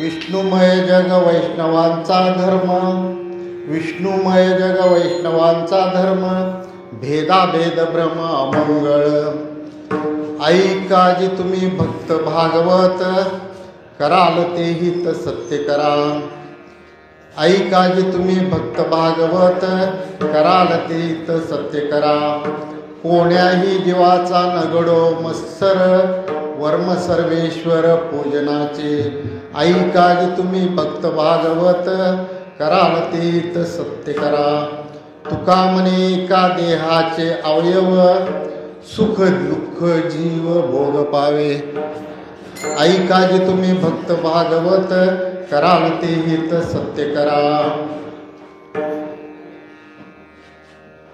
विष्णुमय जग वैष्णवांचा धर्म, विष्णुमय जग वैष्णवांचा धर्म, भेदाभेद भ्रम अमंगळ. ऐका जी तुम्ही भक्त भागवत, कराल ते हित सत्य करा. ऐका जी तुम्ही भक्त भागवत, कराल ते हित सत्य करा. कोण्याही जीवाचा नगडो मत्सर, वर्म सर्वेश्वर पूजनाचे. ऐका जी तुम्ही भक्त भागवत, कराल ते हित सत्य करा. तुका म्हणे एका देहाचे अवयव, सुख दुःख जीव भोग पावे. ऐका जे तुम्ही भक्त भागवत, कराल ते हित सत्य करा.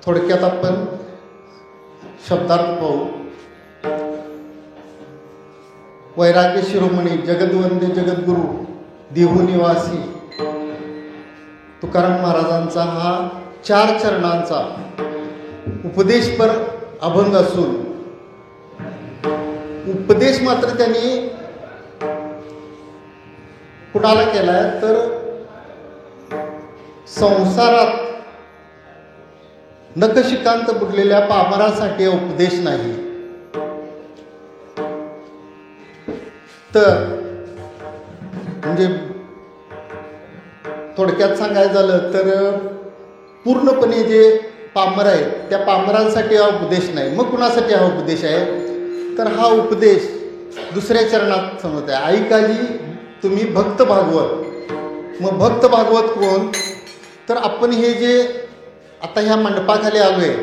थोडक्यात आपण शब्दार्थ पाहू. वैराग्य शिरोमणी जगद्वंदे जगद्गुरु देहू निवासी तुकाराम महाराजांचा हा 4 चरणांचा उपदेशपर अभंग असून, उपदेश मात्र त्यांनी कुणाला केलाय तर संसारात नखशिकांत बुडलेल्या पामरासाठी उपदेश नाही, तर म्हणजे थोडक्यात सांगायचं झालं तर पूर्णपणे जे पामर आहेत त्या पामरांसाठी हा उपदेश नाही. मग कुणासाठी हा उपदेश आहे तर हा उपदेश दुसऱ्या चरणात समजत आहे. ऐका जी तुम्ही भक्त भागवत. मग भक्त भागवत कोण तर आपण हे जे आता ह्या मंडपाखाली आलो आहे,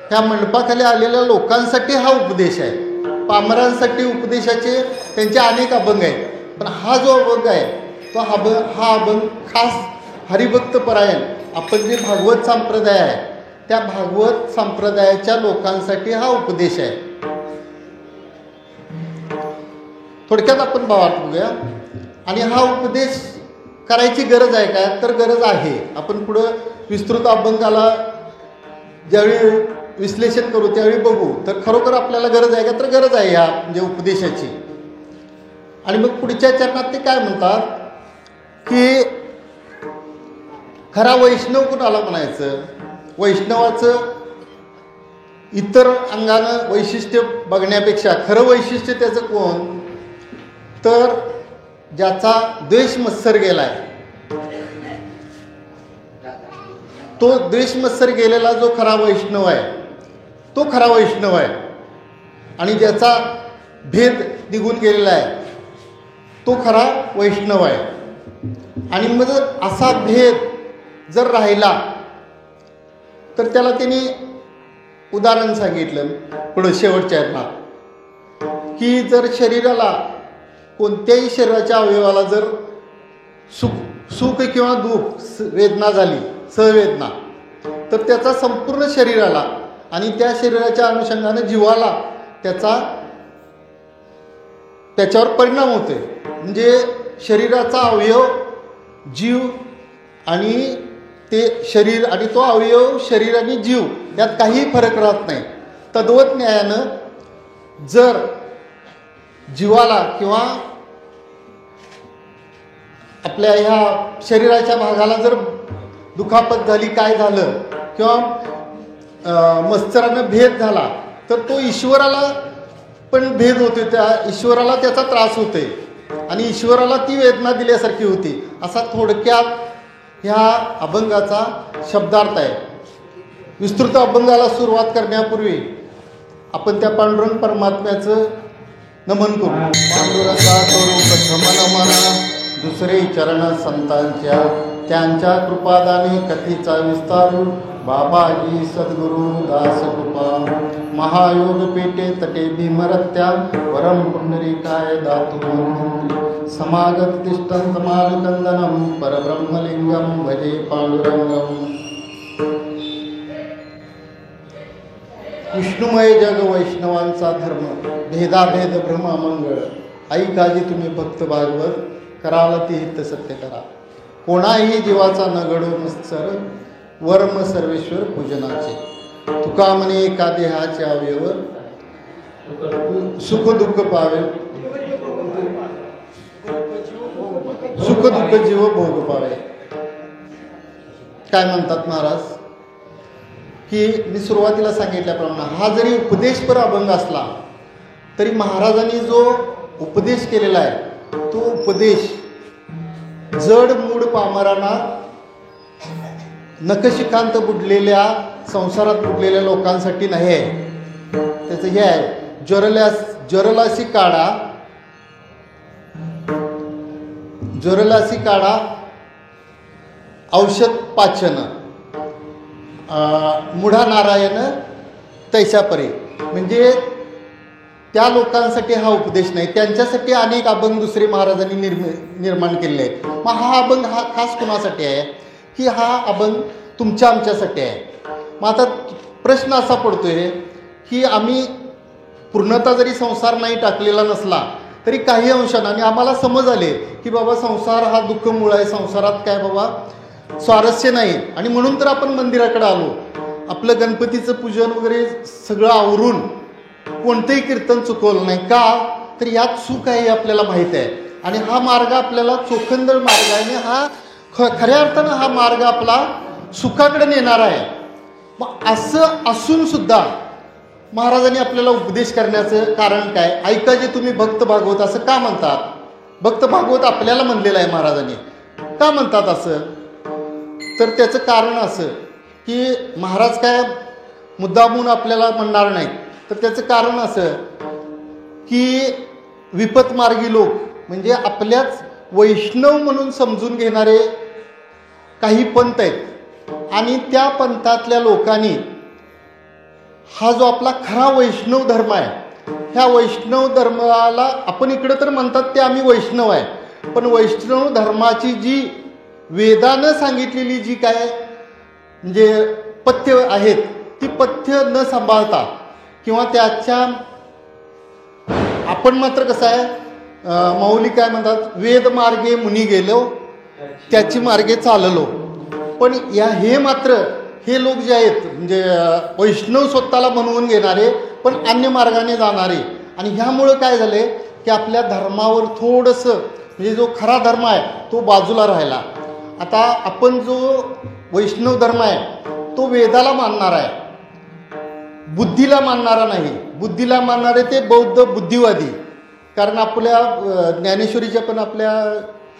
ह्या मंडपाखाली आलेल्या लोकांसाठी हा उपदेश आहे. पामरांसाठी उपदेशाचे त्यांचे अनेक अभंग आहेत, पण हा जो अभंग आहे तो हा अभंग खास हरिभक्त परायण आपण जे भागवत संप्रदाय आहे त्या भागवत संप्रदायाच्या लोकांसाठी हा उपदेश आहे. थोडक्यात आपण भावार्थ बघूया. आणि हा उपदेश करायची गरज आहे का तर गरज आहे. आपण पुढं विस्तृत अभंगाला ज्यावेळी विश्लेषण करू त्यावेळी बघू तर खरोखर आपल्याला गरज आहे का तर गरज आहे ह्या म्हणजे उपदेशाची. आणि मग पुढच्या चरणात ते काय म्हणतात की खरा वैष्णव कुणाला म्हणायचं. वैष्णवाचं इतर अंगानं वैशिष्ट्य बघण्यापेक्षा खरं वैशिष्ट्य त्याचं कोण तर ज्याचा द्वेष मत्सर गेलाय, तो द्वेष मत्सर गेलेला जो खरा वैष्णव आहे तो खरा वैष्णव आहे. आणि ज्याचा भेद निघून गेलेला आहे तो खरा वैष्णव आहे. आणि मग जर असा भेद जर राहिला तर त्याला त्यांनी उदाहरण सांगितलं पुढं शेवटच्या चरणात की जर शरीराला कोणत्याही शरीराच्या अवयवाला जर सुख किंवा दुःख वेदना झाली सहवेदना तर त्याचा संपूर्ण शरीराला आणि त्या शरीराच्या अनुषंगाने जीवाला त्याच्यावर परिणाम होते. म्हणजे शरीराचा अवयव जीव आणि ते शरीर आणि तो अवयव शरीर आणि जीव यात काही फरक राहत नाही. तद्वत न्यायानं जर जीवाला किंवा आपल्या ह्या शरीराच्या भागाला जर दुखापत झाली काय झालं किंवा मत्सरानं भेद झाला तर तो ईश्वराला पण भेद होते, त्या ईश्वराला त्याचा त्रास होते आणि ईश्वराला ती वेदना दिल्यासारखी होती. असा थोडक्यात ह्या अभंगाचा शब्दार्थ आहे. विस्तृत अभंगाला सुरुवात करण्यापूर्वी आपण त्या पांडुरंग परमात्म्याचं नमन करू. पांडुरंगा करू प्रथम नमन, दुसरे चरण संतांच्या त्यांच्या कृपादाने कथीचा विस्तारू. बाबाजी सद्गुरु दास कृपा, महायोग पेटे तटे भीमरत्या, परम पुंडरीकाय दातु समागत तिष्ठं समालकंदनम, परब्रह्मलिंगम भजे पांडुरंगम. विष्णुमय जग वैष्णवांचा धर्म, भेदाभेद भ्रम अमंगळ. ऐका जी तुम्ही भक्त भागवत, कराल ते हित सत्य करा. कोणाही जीवाचा न घडो मत्सर, वर्म सर्वेश्वर पूजनाचे. तुका म्हणे एका देहाचे अवयव, सुख दुःख पावे दुःख जीव भोग पावे. काय म्हणतात महाराज की मी सुरुवातीला सांगितल्याप्रमाणे हा जरी उपदेशपर अभंग असला तरी महाराजांनी जो उपदेश केलेला आहे तो उपदेश जड मूड पामरांना नखशिखांत बुडलेल्या संसारात बुडलेल्या लोकांसाठी नाही आहे. त्याचं हे आहे ज्वरलासी काढा औषध पाचन मुढा नारायण तैशापरे. म्हणजे त्या लोकांसाठी हा उपदेश नाही, त्यांच्यासाठी अनेक अभंग दुसरे महाराजांनी निर्माण केलेले आहेत. मग हा अभंग हा खास कुणासाठी आहे की हा अभंग तुमच्या आमच्यासाठी आहे. मग आता प्रश्न असा पडतोय की आम्ही पूर्णतः जरी संसार नाही टाकलेला नसला तरी काही अंशाने आणि आम्हाला समज आले की बाबा संसार हा दुःखमूळ आहे, संसारात काय बाबा स्वारस्य नाही, आणि म्हणून तर आपण मंदिराकडे आलो. आपलं गणपतीचं पूजन वगैरे सगळं आवरून कोणतंही कीर्तन चुकवलं नाही. का तर यात सुख आहे हे आपल्याला माहीत आहे आणि हा मार्ग आपल्याला चोखंदळ मार्ग आहे आणि हा खऱ्या अर्थानं हा मार्ग आपला सुखाकडे नेणारा आहे. मग असं असून सुद्धा महाराजांनी आपल्याला उपदेश करण्याचं कारण काय? ऐका जे तुम्ही भक्त भागवत असं का म्हणतात? भक्त भागवत आपल्याला म्हणलेलं आहे महाराजांनी. का म्हणतात असं? तर त्याचं कारण असं की महाराज काय मुद्दामून आपल्याला म्हणणार नाहीत. तर त्याचं कारण असं की विपतमार्गी लोक म्हणजे आपल्याच वैष्णव म्हणून समजून घेणारे काही पंथ आहेत आणि त्या पंथातल्या लोकांनी हा जो आपला खरा वैष्णव धर्म आहे ह्या वैष्णव धर्माला आपण इकडं तर म्हणतात ते आम्ही वैष्णव आहे, पण वैष्णव धर्माची जी वेदानं सांगितलेली जी काय म्हणजे पथ्य आहेत ती पथ्य न सांभाळता किंवा त्याच्या आपण मात्र कसं आहे माऊली काय म्हणतात वेद मार्गे मुनी गेलो त्याची मार्गे चाललो. पण हे मात्र हे लोक जे आहेत म्हणजे वैष्णव स्वतःला म्हणवून घेणारे पण अन्य मार्गाने जाणारे, आणि ह्यामुळं काय झाले की आपल्या धर्मावर थोडंसं म्हणजे जो खरा धर्म आहे तो बाजूला राहिला. आता आपण जो वैष्णव धर्म आहे तो वेदाला मानणार आहे, बुद्धीला मानणारा नाही. बुद्धीला मानणारे ते बौद्ध बुद्धिवादी. कारण आपल्या ज्ञानेश्वरीच्या पण आपल्या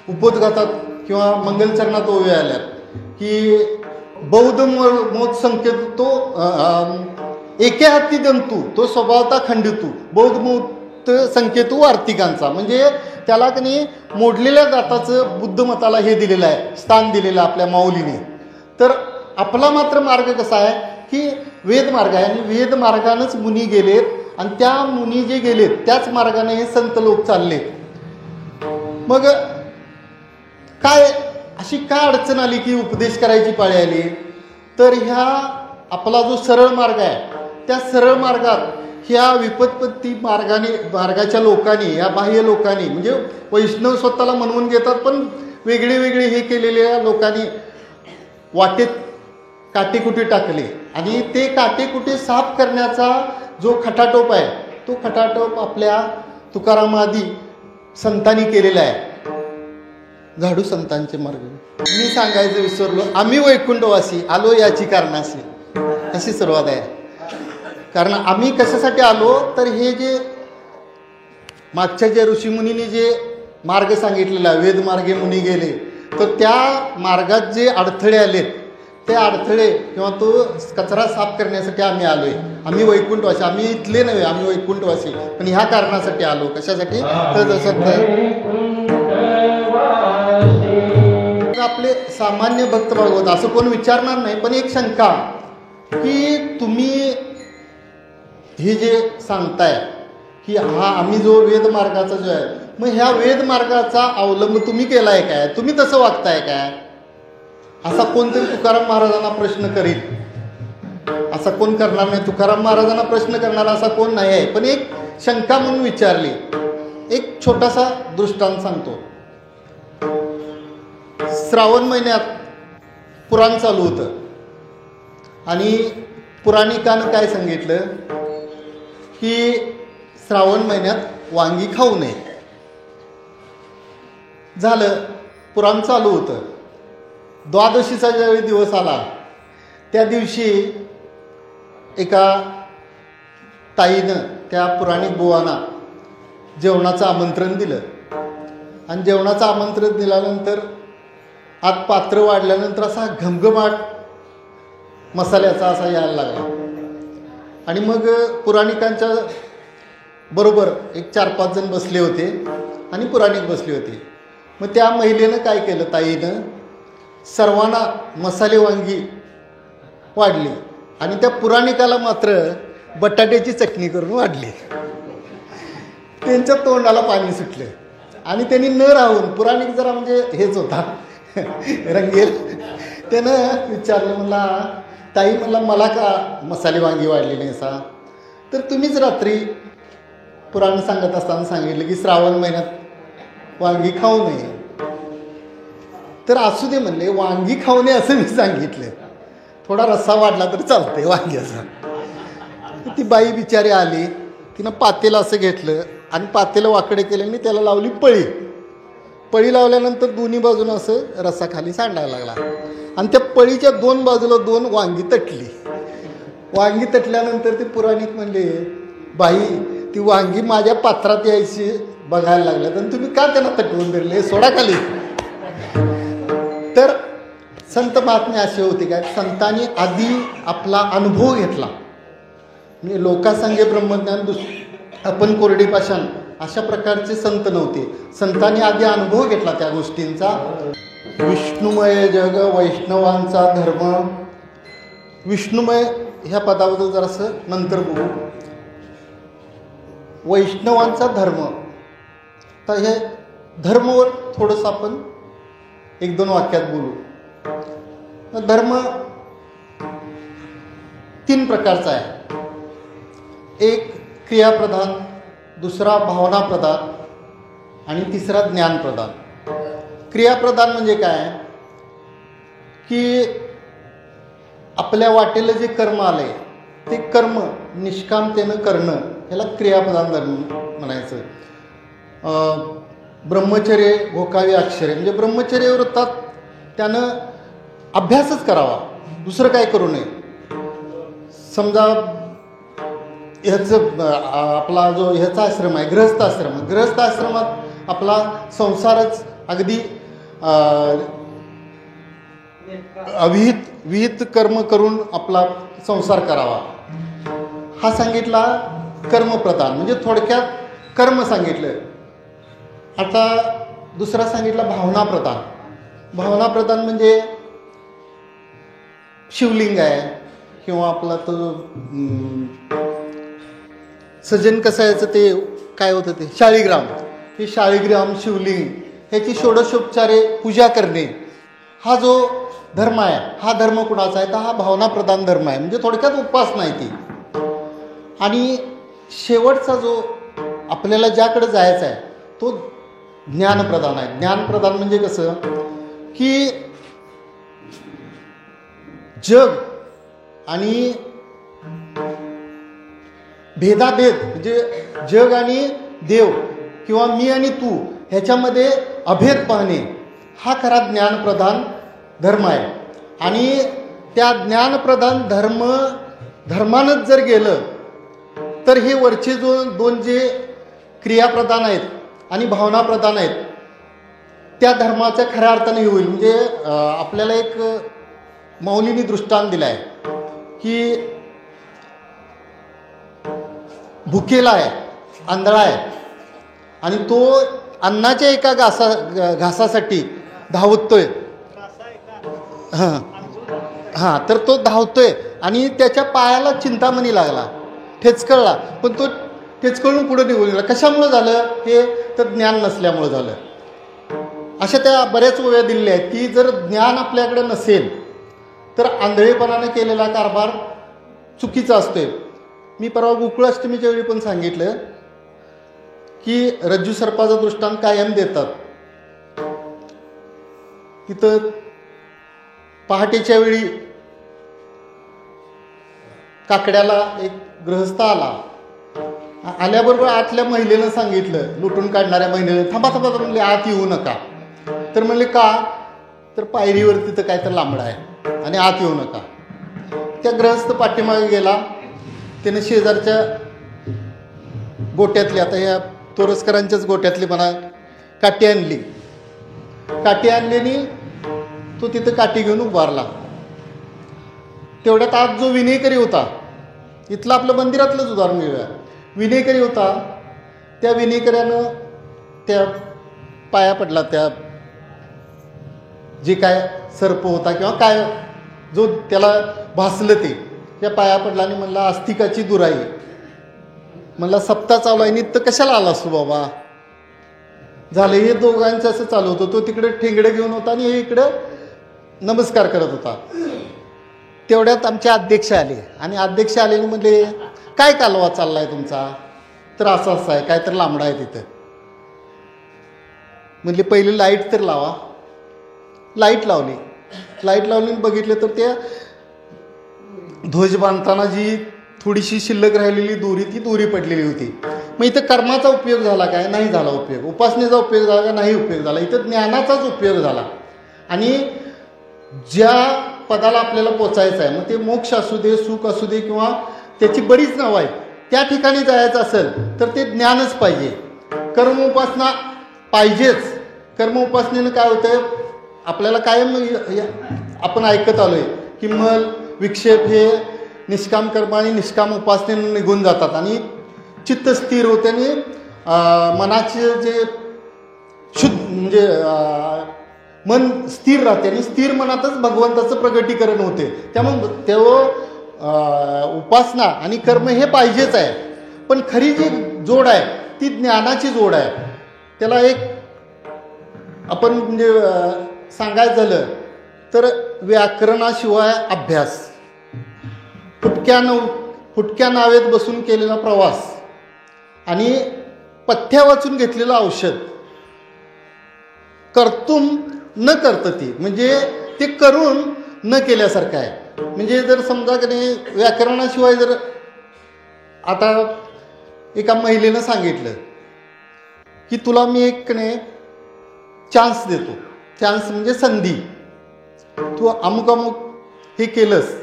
उपोद्घातात किंवा मंगलचरणात ओवे आल्या की बौद्ध मोत संकेत तो एके हाती दंतू तो स्वभावता खंडितू बौद्ध मोत संकेतू वार्तिकांचा. म्हणजे त्याला कनी मोडलेल्या जाताचं बुद्ध मताला हे दिलेलं आहे, स्थान दिलेलं आपल्या माऊलीने. तर आपला मात्र मार्ग कसा आहे की वेद मार्ग आहे आणि वेद मार्गानंच मुनी गेलेत आणि त्या मुनी जे गेलेत त्याच मार्गाने हे संत लोक चालले. मग काय अशी काय अडचण आली की उपदेश करायची पाळी आली? तर ह्या आपला जो सरळ मार्ग आहे त्या सरळ मार्गात ह्या विपत्पत्ती मार्गाच्या लोकांनी या बाह्य लोकांनी म्हणजे वैष्णव स्वतःला म्हणवून घेतात पण वेगळे वेगळे हे केलेल्या लोकांनी वाटेत काटेकुटे टाकले आणि ते काटेकुटे साफ करण्याचा जो खटाटोप आहे तो खटाटोप आपल्या तुकारामादी संतांनी केलेला आहे. झाडू संतांचे मार्ग. मी सांगायचं विसरलो, आम्ही वैकुंठवासी आलो याची कारणाशी अशी सुरुवात आहे. कारण आम्ही कशासाठी आलो तर हे जे मागच्या जे ऋषीमुनींनी जे मार्ग सांगितलेला वेद मार्गे मुनी गेले तर त्या मार्गात जे अडथळे आलेत ते अडथळे किंवा तो कचरा साफ करण्यासाठी आम्ही आलोय. आम्ही वैकुंठवासी, आम्ही इथले नव्हे, आम्ही वैकुंठवासी. पण ह्या कारणासाठी आलो. कशासाठी? तर जसं आपले सामान्य भक्त भागवत असं कोण विचारणार नाही, पण एक शंका की तुम्ही हे जे सांगताय की हा आम्ही जो वेद मार्गाचा जो आहे मग ह्या वेद मार्गाचा अवलंब तुम्ही केलाय काय? तुम्ही तसं वागताय काय? असा कोणतरी तुकाराम महाराजांना प्रश्न करील. असा कोण करणार नाही. तुकाराम महाराजांना प्रश्न करणारा असा कोण नाही आहे, पण एक शंका म्हणून विचारली. एक छोटासा दृष्टांत सांगतो. श्रावण महिन्यात पुराण चालू होतं आणि पुराणिकानं काय सांगितलं की श्रावण महिन्यात वांगी खाऊ नये. झालं पुराण चालू होतं. द्वादशीचा ज्यावेळी दिवस आला त्या दिवशी एका ताईनं त्या पुराणिक बुवांना जेवणाचं आमंत्रण दिलं. आणि जेवणाचं आमंत्रण दिल्यानंतर आत पात्र वाढल्यानंतर असा घमघमाट मसाल्याचा असा यायला लागला. आणि मग पुराणिकांच्या बरोबर एक 4-5 जण बसले होते आणि पुराणिक बसले होते. मग त्या महिलेनं काय केलं, ताईनं सर्वांना मसाले वांगी वाढली आणि त्या पुराणिकाला मात्र बटाट्याची चटणी करून वाढली. त्यांच्या तोंडाला पाणी सुटलं आणि त्यांनी न राहून, पुराणिक जरा म्हणजे हेच होता रंगेल, त्यानं विचारलं, मला ताई, मला का मसाले वांगी वाढली नाही सा? तर तुम्हीच रात्री पुराण सांगत असताना सांगितलं की श्रावण महिन्यात वांगी खाऊ नये. तर असू दे म्हणले, वांगी खाऊ नये असं मी सांगितलं, थोडा रस्सा वाढला तर चालतंय वांग्याचा. ती बाई बिचारी आली, तिनं पातेलं असं घेतलं आणि पातेलं वाकडे केल्याने त्याला लावली पळी. पळी लावल्यानंतर दोन्ही बाजूनं असं रस्सा खाली सांडायला लागला आणि त्या पळीच्या 2 बाजूला 2 वांगी तटली. वांगी तटल्यानंतर ते पुराणिक म्हणले, बाई, ती वांगी माझ्या पात्रात यायची बघायला लागल्यात आणि तुम्ही का त्यांना तटवून धरले, सोडा खाली. तर संत महात्मे असे होते काय, संतांनी आधी आपला अनुभव घेतला. म्हणजे लोकासंगे ब्रह्मज्ञान, आपण कोरडी पाषाण, अशा प्रकारचे संत नव्हते. संतांनी आधी अनुभव घेतला त्या गोष्टींचा. विष्णुमय जग वैष्णवांचा धर्म. विष्णुमय ह्या पदाबद्दल जरासं नंतर बघू. वैष्णवांचा धर्म, तर हे धर्मावर थोडंसं आपण 1-2 वाक्यात बोलू. धर्म 3 प्रकारचा आहे. एक क्रियाप्रधान, दुसरा भावनाप्रधान आणि तिसरा ज्ञानप्रधान. क्रियाप्रधान म्हणजे काय की आपल्या वाटेला जे कर्म आले ते कर्म निष्कामतेनं करणं, ह्याला क्रियाप्रधान धर्म म्हणायचं. ब्रह्मचर्य भोकावी अक्षरे, म्हणजे ब्रह्मचर्य व्रतात त्यानं अभ्यासच करावा, दुसरं काय करू नये. समजा ह्याचं आपला जो ह्याचा आश्रम आहे, गृहस्थ आश्रम, गृहस्थ आश्रमात आपला संसारच अगदी विहित कर्म करून आपला संसार करावा, हा सांगितला कर्मप्रधान. म्हणजे थोडक्यात कर्म सांगितलं. आता दुसरा सांगितला भावनाप्रधान. भावनाप्रधान म्हणजे शिवलिंग आहे किंवा आपला तो सजन कसायचं ते काय होतं ते शाळीग्राम, हे शाळीग्राम शिवलिंग ह्याची षोडशोपचारे पूजा करणे, हा जो धर्म आहे, हा धर्म कुणाचा आहे तर हा भावनाप्रधान धर्म आहे. म्हणजे थोडक्यात उपासना आहे ती. आणि शेवटचा जो आपल्याला ज्याकडे जायचा आहे तो ज्ञानप्रधान आहे. ज्ञानप्रधान म्हणजे कसं की जग आणि भेदाभेद, म्हणजे जग आणि देव किंवा मी आणि तू ह्याच्यामध्ये अभेद पाहणे, हा खरा ज्ञानप्रधान धर्म आहे. आणि त्या ज्ञानप्रधान धर्मानंच जर गेलं तर हे वरचे जो 2 जे क्रियाप्रधान आहेत आणि भावनाप्रधान आहेत त्या धर्माच्या खऱ्या अर्थाने होईल. म्हणजे आपल्याला एक मौलीनी दृष्टांत दिला आहे की भुकेला आहे, आंधळा आहे आणि तो अन्नाच्या एका घासासाठी धावतोय. हां तर तो धावतोय आणि त्याच्या पायाला चिंतामणी लागला, ठेचकळला, पण तो ठेचकळून पुढे निघून गेला. कशामुळे झालं हे तर ज्ञान नसल्यामुळं झालं. अशा त्या बऱ्याच ओव्या दिलेल्या आहेत की जर ज्ञान आपल्याकडे नसेल तर आंधळेपणाने केलेला कारभार चुकीचा असतोय. मी परवा गोकुळाष्टमीच्या वेळी पण सांगितलं की रज्जू सर्पाचा दृष्टांत कायम देतात. तिथं पहाटेच्या वेळी काकड्याला एक गृहस्थ आला. आल्याबरोबर आतल्या महिलेनं सांगितलं, लुटून काढणाऱ्या महिलेनं, थांबा थांबा म्हणले, आत येऊ नका. तर म्हणले का, तर पायरीवर तिथं काय तर लांबडा आहे आणि आत येऊ नका. त्या ग्रहस्थ पाठीमागे गेला. त्याने शेजारच्या गोट्यातली, आता ह्या तोरसकरांच्याच गोट्यातली म्हणा, काठी आणली. काठी आणल्याने तो तिथं काठी घेऊन उभारला. तेवढ्यात आत जो विनेकरी होता, इथलं आपलं मंदिरातलंच उदाहरण घेऊया. विनेकरी होता. त्या विनेकऱ्यानं त्या पाया पडला, त्या जे काय सर्प होता किंवा काय जो त्याला भासलं ते त्या पाया पडला आणि म्हणला आस्तिकाची दुराई. म्हणला सप्ताह चालू आहे तर कशाला आलास तू बाबा. झालं, हे दोघांचं असं चालू होतं. तो तिकडे ठेंगडे घेऊन होता आणि हे इकडं नमस्कार करत होता. तेवढ्यात आमचे अध्यक्ष आले आणि अध्यक्ष आलेले म्हणले काय कालवा चाललाय तुमचा. तर असं असं आहे, काय तर लांबडा आहे तिथं. म्हणले पहिले लाईट तर लावा. लाईट लावली. लाईट लावली बघितलं तर त्या ध्वज बांधताना जी थोडीशी शिल्लक राहिलेली दोरी, ती दोरी पडलेली होती. मग इथं कर्माचा उपयोग झाला काय, नाही झाला उपयोग. उपासनेचा उपयोग झाला का, नाही उपयोग झाला. इथं ज्ञानाचाच उपयोग झाला. आणि ज्या पदाला आपल्याला पोचायचं आहे, मग ते मोक्ष असू दे, सुख असू दे, किंवा त्याची बरीच नावं आहेत, त्या ठिकाणी जायचं असेल तर ते ज्ञानच पाहिजे. कर्म उपासना पाहिजेच. कर्म उपासनेनं काय होतं, आपल्याला कायम आपण ऐकत आलोय की मल विक्षेप हे निष्काम कर्म आणि निष्काम उपासनेनं निघून जातात आणि चित्त स्थिर होते आणि मनाचे जे शुद्ध म्हणजे मन स्थिर राहते आणि स्थिर मनातच भगवंताचं प्रगटीकरण होते. त्यामुळे तेव्हा उपासना आणि कर्म हे पाहिजेच आहे. पण खरी जी जोड आहे ती ज्ञानाची जोड आहे. त्याला एक आपण म्हणजे सांगायचं झालं तर व्याकरणाशिवाय अभ्यास, फुटक्या नावेत बसून केलेला प्रवास आणि पथ्या वाचून घेतलेलं औषध, कर्तुम न कर्तती, म्हणजे ते करून न केल्यासारखं आहे. म्हणजे जर समजा की नाही व्याकरणाशिवाय जर आता एका महिलेनं सांगितलं की तुला मी एक नाही चान्स देतो, चान्स म्हणजे संधी, तू अमुक अमुक हे केलंस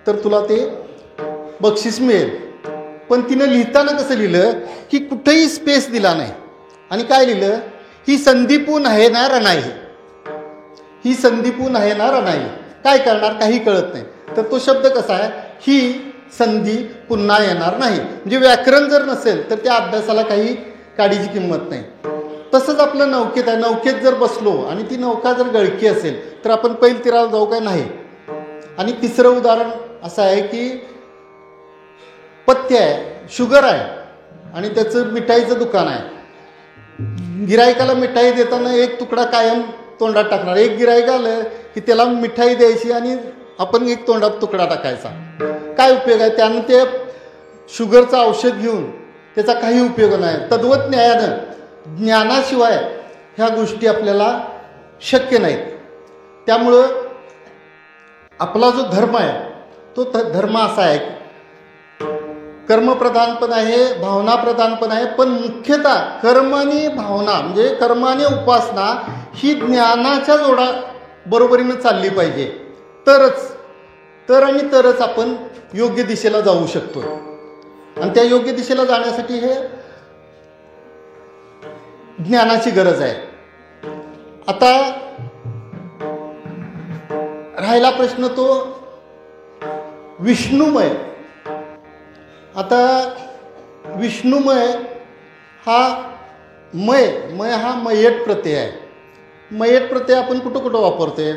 तर तुला ते बक्षीस मिळेल. पण तिनं लिहिताना कसं लिहिलं की कुठेही स्पेस दिला नाही आणि काय लिहिलं, ही संधीपून आहे ना रणाई, ही संधीपून आहे ना रणाई. काय करणार काही कळत नाही. तर तो शब्द कसा आहे, ही संधी पुन्हा येणार नाही. म्हणजे व्याकरण जर नसेल तर त्या अभ्यासाला काही काडीची किंमत नाही. तसंच आपलं नौकेत आहे. नौकेत जर बसलो आणि ती नौका जर गळकी असेल तर आपण पैल तीराला जाऊ काय नाही. आणि तिसरं उदाहरण असं आहे की पथ्य आहे, शुगर आहे आणि त्याचं मिठाईचं दुकान आहे. गिरायकाला मिठाई देताना एक तुकडा कायम तोंडात टाकणार. एक गिरायक आलं की त्याला मिठाई द्यायची आणि आपण एक तोंडात तुकडा टाकायचा. काय उपयोग आहे. त्यानं ते शुगरचं औषध घेऊन त्याचा काही उपयोग नाही. तद्वत न्यायानं ज्ञानाशिवाय ह्या गोष्टी आपल्याला शक्य नाहीत. त्यामुळं आपला जो धर्म आहे तो धर्म असा आहे, कर्मप्रधान पण आहे, भावनाप्रधान पण आहे. पण मुख्यतः कर्म आणि भावना म्हणजे कर्म आणि उपासना ही ज्ञानाच्या जोडा बरोबरीनं चालली पाहिजे. तरच आपण योग्य दिशेला जाऊ शकतो. आणि त्या योग्य दिशेला जाण्यासाठी हे ज्ञानाची गरज आहे. आता राहिला प्रश्न तो विष्णुमय. आता विष्णुमय हा मय हा मयट प्रत्यय आहे. मयट प्रत्यय आपण कुठं कुठं वापरते,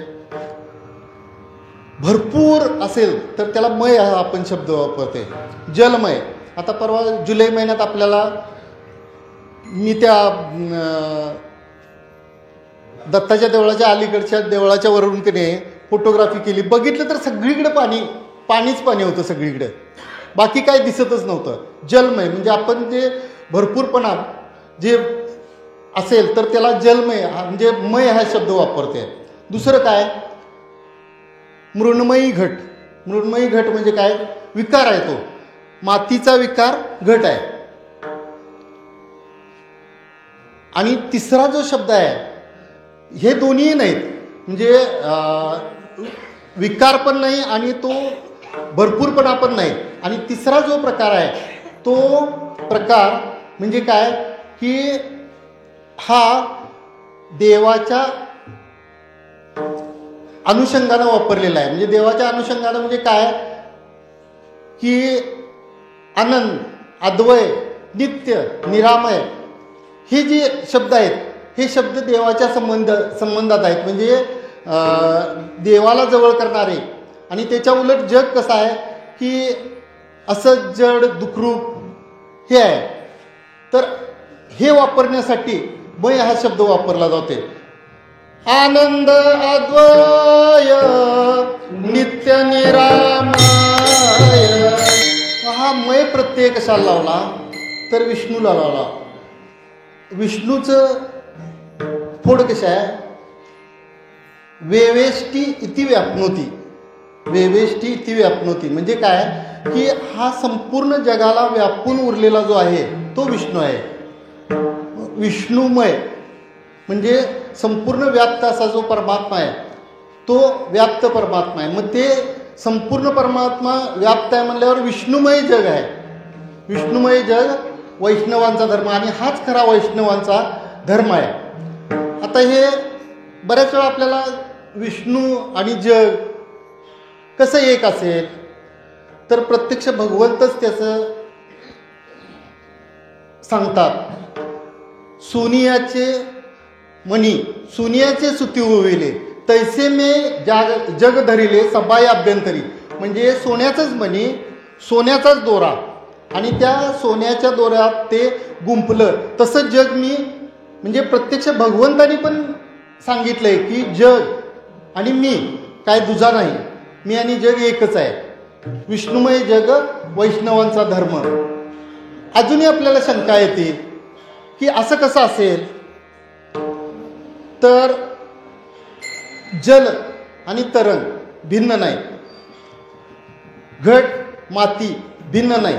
भरपूर असेल तर त्याला मय हा आपण शब्द वापरते. जलमय. आता परवा जुलै महिन्यात आपल्याला मी त्या दत्ताच्या देवळाच्या अलीकडच्या देवळाच्या वरून की नाही फोटोग्राफी केली. बघितलं तर सगळीकडे पाणीच पाणी होतं सगळीकडे, बाकी काय दिसतच नव्हतं. जलमय म्हणजे आपण जे भरपूरपणा जे असेल तर त्याला जलमय म्हणजे मय हा शब्द वापरते. दुसरं काय, मृण्मयी घट. मृण्मयी घट म्हणजे काय, विकार आहे तो, मातीचा विकार घट आहे. आणि तिसरा जो शब्द आहे हे दोन्ही नाहीत, म्हणजे विकार पण नाही आणि तो भरपूरपणा पण नाही. आणि तिसरा जो प्रकार आहे तो प्रकार म्हणजे काय की हा देवाच्या अनुषंगानं वापरलेला आहे. म्हणजे देवाच्या अनुषंगानं म्हणजे काय की आनंद, अद्वय, नित्य, निरामय हे जे शब्द आहेत हे शब्द देवाच्या संबंधात आहेत. म्हणजे देवाला जवळ करणारे. आणि त्याच्या उलट जग कसं आहे की असं जड दुःखरूप हे आहे. तर हे वापरण्यासाठी मय हा शब्द वापरला जातोय. आनंद, अद्वय, नित्य, निरामय. हा मय प्रत्यय कशाला लावला तर विष्णूला लावला. विष्णूचं फोड कशा आहे, वेवेष्टी इति व्याप्नोती. वेवेष्टी इति व्याप्नोती म्हणजे काय की हा संपूर्ण जगाला व्यापून उरलेला जो आहे तो विष्णू आहे. विष्णुमय म्हणजे संपूर्ण व्याप्त असा जो परमात्मा आहे तो व्याप्त परमात्मा आहे. मग ते संपूर्ण परमात्मा व्याप्त आहे म्हणल्यावर विष्णुमय जग आहे. विष्णुमय जग वैष्णवांचा धर्म आणि हाच खरा वैष्णवांचा धर्म आहे. आता हे बऱ्याच वेळा आपल्याला विष्णू आणि जग कसं एक असेल तर प्रत्यक्ष भगवंतच त्याचं सांगतात. सोनियाचे मणी सोनियाचे सुती उविले तैसे मे जग धरिले सबाई अभ्यंतरी. म्हणजे सोन्याचंच मणी, सोन्याचाच दोरा आणि त्या सोन्याच्या दोऱ्यात ते गुंफलं. तसं जग मी म्हणजे प्रत्यक्ष भगवंतानी पण सांगितलंय की जग आणि मी काय दुजा नाही, मी आणि जग एकच आहे. विष्णुमय जग वैष्णवांचा धर्म. अजूनही आपल्याला शंका येते की असं कसं असेल तर जल आणि तरंग भिन्न नाही, घट माती भिन्न नाही.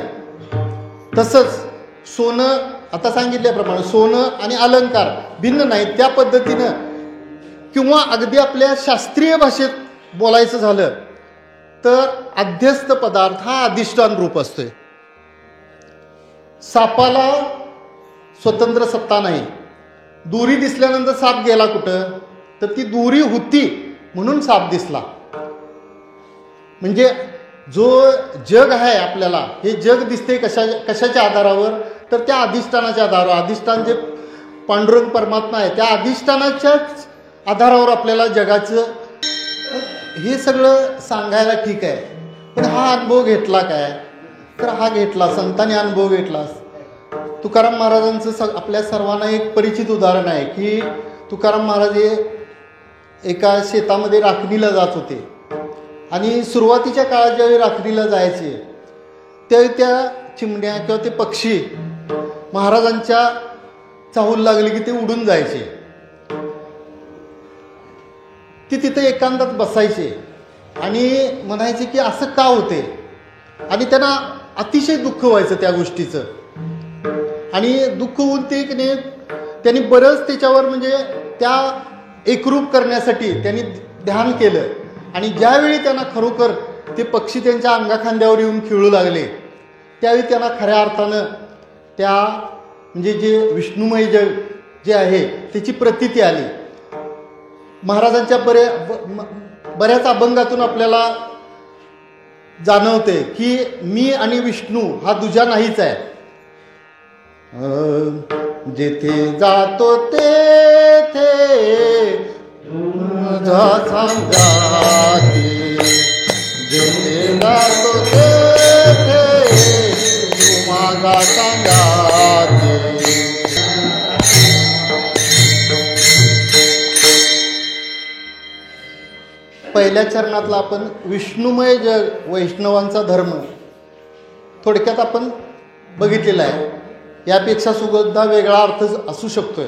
तसंच सोनं आता सांगितल्याप्रमाणे सोनं आणि अलंकार भिन्न नाहीत. त्या पद्धतीनं किंवा अगदी आपल्या शास्त्रीय भाषेत बोलायचं झालं तर अध्यस्त पदार्थ हा अधिष्ठान रूप असतोय. सापाला स्वतंत्र सत्ता नाही. दोरी दिसल्यानंतर साप गेला कुठं तर ती दोरी होती म्हणून साप दिसला. म्हणजे जो जग आहे आपल्याला हे जग दिसते कशाच्या आधारावर तर त्या अधिष्ठानाच्या आधारावर. अधिष्ठान जे पांडुरंग परमात्मा आहे त्या अधिष्ठानाच्याच आधारावर आपल्याला जगाचं हे सगळं सांगायला ठीक आहे. पण हा अनुभव घेतला काय तर हा घेतला संतांनी अनुभव घेतला. तुकाराम महाराजांचं आपल्या सर्वांना एक परिचित उदाहरण आहे की तुकाराम महाराज हे एका शेतामध्ये राखणीला जात होते आणि सुरुवातीच्या काळात ज्यावेळी राखणीला जायचे त्यावेळी त्या चिमण्या किंवा ते पक्षी महाराजांच्या चाहूल लागले की ते उडून जायचे. ते तिथे एकांतात बसायचे आणि म्हणायचे की असं का होते. आणि त्यांना अतिशय दुःख व्हायचं त्या गोष्टीचं. आणि दुःख होऊन ते की नाही त्यांनी बरंच त्याच्यावर म्हणजे त्या एकरूप करण्यासाठी त्यांनी ध्यान केलं. आणि ज्यावेळी त्यांना खरोखर ते पक्षी त्यांच्या अंगाखांद्यावर येऊन खेळू लागले त्यावेळी त्यांना खऱ्या अर्थानं त्या म्हणजे जे विष्णुमय जग जे आहे त्याची प्रतीती आली. महाराजांच्या बऱ्याच अभंगातून आपल्याला जाणवते की मी आणि विष्णू हा दुजा नाहीच आहे. जेथे जातो तेथे तुझा संगाती, जेथे जातो तेथे तू माझा संगाती. पहिल्या चरणातला आपण विष्णुमय जग वैष्णवांचा धर्म थोडक्यात आपण बघितलेला आहे. यापेक्षा सुद्धा वेगळा अर्थ असू शकतोय.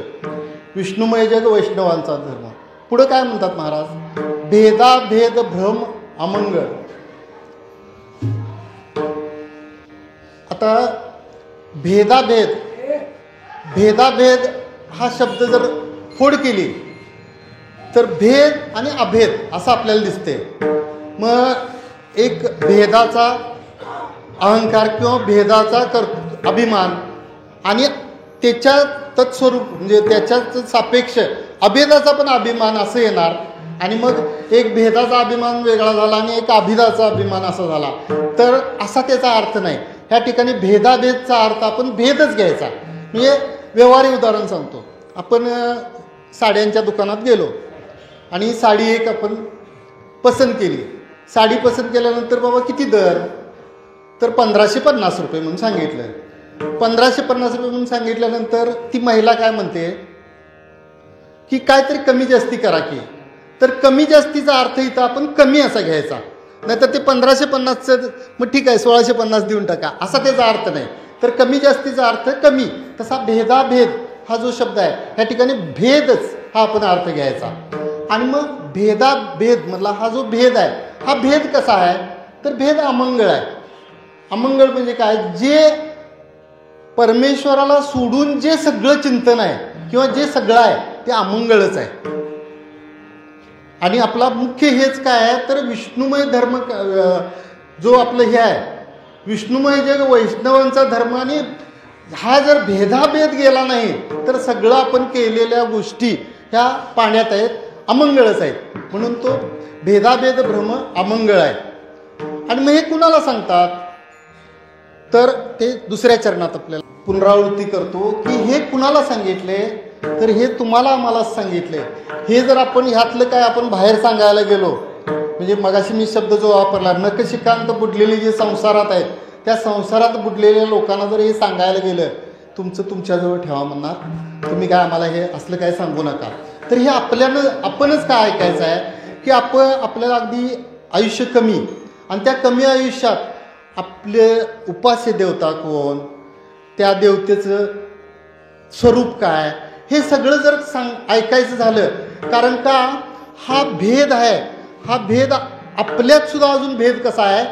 विष्णुमय जग वैष्णवांचा धर्म. पुढे काय म्हणतात महाराज, भेदाभेद भ्रम अमंगळ. आता भेदाभेद, भेदाभेद हा शब्द जर फोड केली तर भेद आणि अभेद असं आपल्याला दिसते. मग एक भेदाचा अहंकार किंवा भेदाचा अभिमान आणि त्याच्या तत्स्वरूप म्हणजे त्याच्याच सापेक्ष अभेदाचा पण अभिमान असं येणार. आणि मग एक भेदाचा अभिमान वेगळा झाला आणि एक अभिदाचा अभिमान असा झाला, तर असा त्याचा अर्थ नाही. ह्या ठिकाणी भेदाभेदचा अर्थ आपण भेदच घ्यायचा. म्हणजे व्यवहारिक उदाहरण सांगतो. आपण साड्यांच्या दुकानात गेलो आणि साडी एक आपण पसंत केली. साडी पसंत केल्यानंतर बाबा किती दर, तर 1550 रुपये म्हणून सांगितलं. 1550 रुपये म्हणून सांगितल्यानंतर ती महिला काय म्हणते की काहीतरी कमी जास्ती करा की. तर कमी जास्तीचा अर्थ इथं आपण कमी असा घ्यायचा, नाहीतर ते 1550चं मग ठीक आहे 1650 देऊन टाका असा त्याचा अर्थ नाही. तर कमी जास्तीचा अर्थ कमी. तसा भेदाभेद हा जो शब्द आहे ह्या ठिकाणी भेदच हा आपण अर्थ घ्यायचा. आणि मग भेदाभेद मधला हा जो भेद आहे हा भेद कसा आहे, तर भेद अमंगळ आहे. अमंगळ म्हणजे काय, जे परमेश्वराला सोडून जे सगळं चिंतन आहे किंवा जे सगळं आहे ते अमंगळच आहे. आणि आपला मुख्य हेच काय आहे, तर विष्णुमय धर्म जो आपलं हे आहे विष्णुमय जग वैष्णवांचा धर्म. आणि हा जर भेदाभेद गेला नाही तर सगळं आपण केलेल्या गोष्टी ह्या पाण्यात आहेत, अमंगळच आहेत. म्हणून तो भेदाभेद भ्रम अमंगळ आहे. आणि मग हे कुणाला सांगतात, तर ते दुसऱ्या चरणात आपल्याला पुनरावृत्ती करतो की हे कुणाला सांगितले, तर हे तुम्हाला आम्हालाच सांगितले. हे जर आपण ह्यातलं काय आपण बाहेर सांगायला गेलो, म्हणजे मगाशी मी शब्द जो वापरला नखशिकांत बुडलेले जे संसारात आहेत त्या संसारात बुडलेल्या लोकांना जर हे सांगायला गेलं, तुमचं तुमच्याजवळ ठेवा म्हणणार, तुम्ही काय आम्हाला हे असलं काय सांगू नका. तर हे आपणच काय ऐकायचं आहे की आपल्याला अगदी आयुष्य कमी आणि त्या कमी आयुष्यात आपले उपास्य देवता कोण, त्या देवतेचं स्वरूप काय, हे सगळं जर ऐकायचं झालं. कारण का हा भेद आहे, हा भेद आपल्यात सुद्धा अजून भेद कसा आहे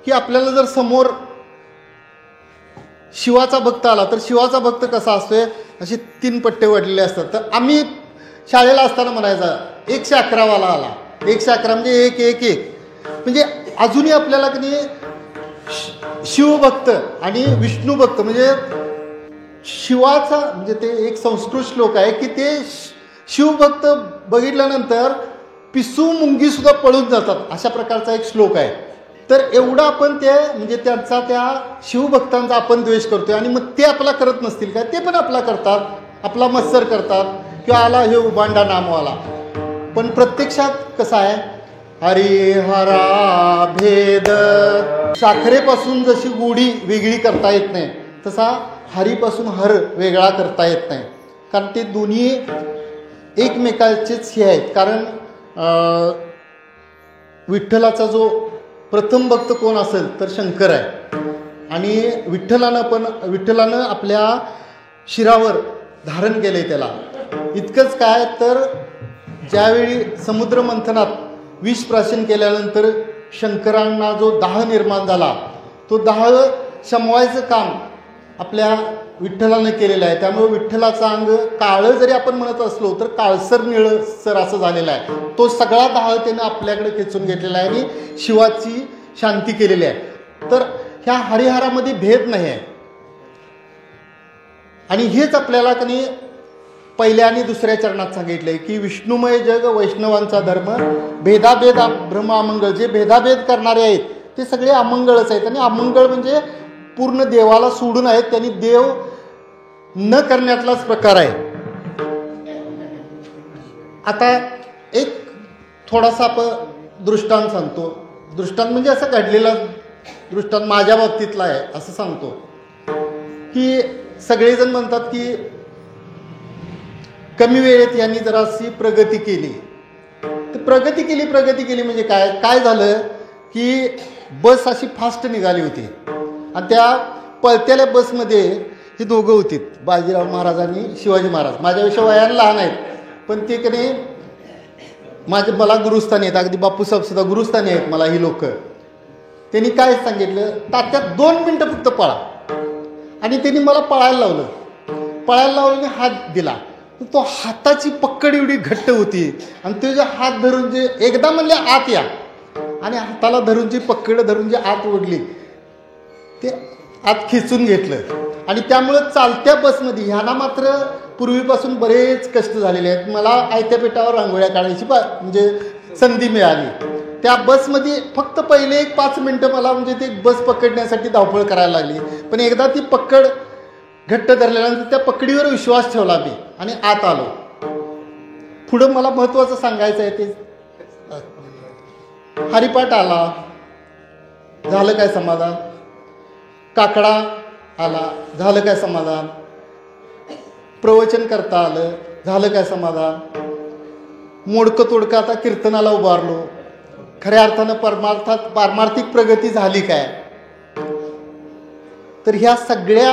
की आपल्याला जर समोर शिवाचा भक्त आला तर शिवाचा भक्त कसा असतोय, असे 3 पट्टे वाढलेले असतात. तर आम्ही शाळेला असताना म्हणायचा 111 वाला आला. 111 म्हणजे 111 म्हणजे अजूनही आपल्याला की नाही शिवभक्त आणि विष्णू भक्त म्हणजे शिवाचा म्हणजे ते एक संस्कृत श्लोक आहे की ते शिवभक्त बघितल्यानंतर पिसू मुंगी सुद्धा पळून जातात, अशा प्रकारचा एक श्लोक आहे. तर एवढा आपण ते म्हणजे त्यांचा त्या शिवभक्तांचा आपण द्वेष करतोय. आणि मग ते आपला करत नसतील काय, ते पण आपला करतात, आपला मत्सर करतात किंवा आला हे उबांडा नामवाला. पण प्रत्यक्षात कसं आहे, हरिहरा भेद, साखरेपासून जशी गोडी वेगळी करता येत नाही तसा हरीपासून हर वेगळा करता येत नाही. कारण ते दोन्ही एकमेकाचेच हे आहेत. कारण विठ्ठलाचा जो प्रथम भक्त कोण असेल तर शंकर आहे. आणि विठ्ठलानं आपल्या शिरावर धारण केले त्याला. इतकंच काय, तर ज्यावेळी समुद्र मंथनात विष प्राशन केल्यानंतर शंकरांना जो दाह निर्माण झाला, तो दाह शमवायचं काम आपल्या विठ्ठलानं केलेलं आहे. त्यामुळे विठ्ठलाचं अंग काळं जरी आपण म्हणत असलो तर काळसर निळसर असं झालेलं आहे. तो सगळा दाह त्यानं आपल्याकडे खेचून घेतलेला आहे आणि शिवाची शांती केलेली आहे. तर ह्या हरिहरामध्ये भेद नाही आहे. आणि हेच आपल्याला कधी पहिल्या आणि दुसऱ्या चरणात सांगितलंय की विष्णुमय जग वैष्णवांचा धर्म, भेदाभेद भ्रम अमंगळ. जे भेदाभेद करणारे आहेत ते सगळे अमंगळच आहेत. आणि अमंगळ म्हणजे पूर्ण देवाला सोडून आहेत, त्यांनी देव न करण्यातलाच प्रकार आहे. आता एक थोडासा आपण दृष्टांत सांगतो. दृष्टांत म्हणजे असं घडलेला दृष्टांत माझ्या बाबतीतला आहे असं सांगतो की सगळेजण म्हणतात की कमी वेळेत यांनी जराशी प्रगती केली. तर प्रगती केली म्हणजे काय झालं की बस अशी फास्ट निघाली होती आणि त्या पळत्याल्या बसमध्ये ही दोघं होती, बाजीराव महाराज आणि शिवाजी महाराज. माझ्यापेक्षा वयाने लहान आहेत पण ते कधी मला गुरुस्थानी आहेत, अगदी बापूसाहेब सुद्धा गुरुस्थानी आहेत मला ही लोक. त्यांनी काय सांगितलं, तात्या 2 मिनटं फक्त पळा. आणि त्यांनी मला पळायला लावलं आणि हात दिला. तो हाताची पकड एवढी घट्ट होती आणि ते जे हात धरून जे एकदा म्हणले आत या आणि हाताला धरून जी पकड धरून जी आत ओढली ते आत खेचून घेतलं. आणि त्यामुळं चालत्या बसमध्ये ह्यांना मात्र पूर्वीपासून बरेच कष्ट झालेले आहेत. मला आयत्या पेटावर रांगोळ्या काढायची म्हणजे संधी मिळाली. त्या बसमध्ये फक्त पहिले एक 5 मिनटं मला म्हणजे ते बस पकडण्यासाठी धावपळ करायला लागली. पण एकदा ती पकड घट्ट धरल्यानंतर त्या पकडीवर विश्वास ठेवला मी आणि आत आलो. पुढं मला महत्त्वाचं सांगायचं आहे ते हरिपाठ आला, झालं काय समाधान. काकडा आला, झालं काय समाधान. प्रवचन करता आलं, झालं काय समाधान. मोडकं तोडकं आता कीर्तनाला उभारलो, खऱ्या अर्थानं पारमार्थिक प्रगती झाली काय. तर ह्या सगळ्या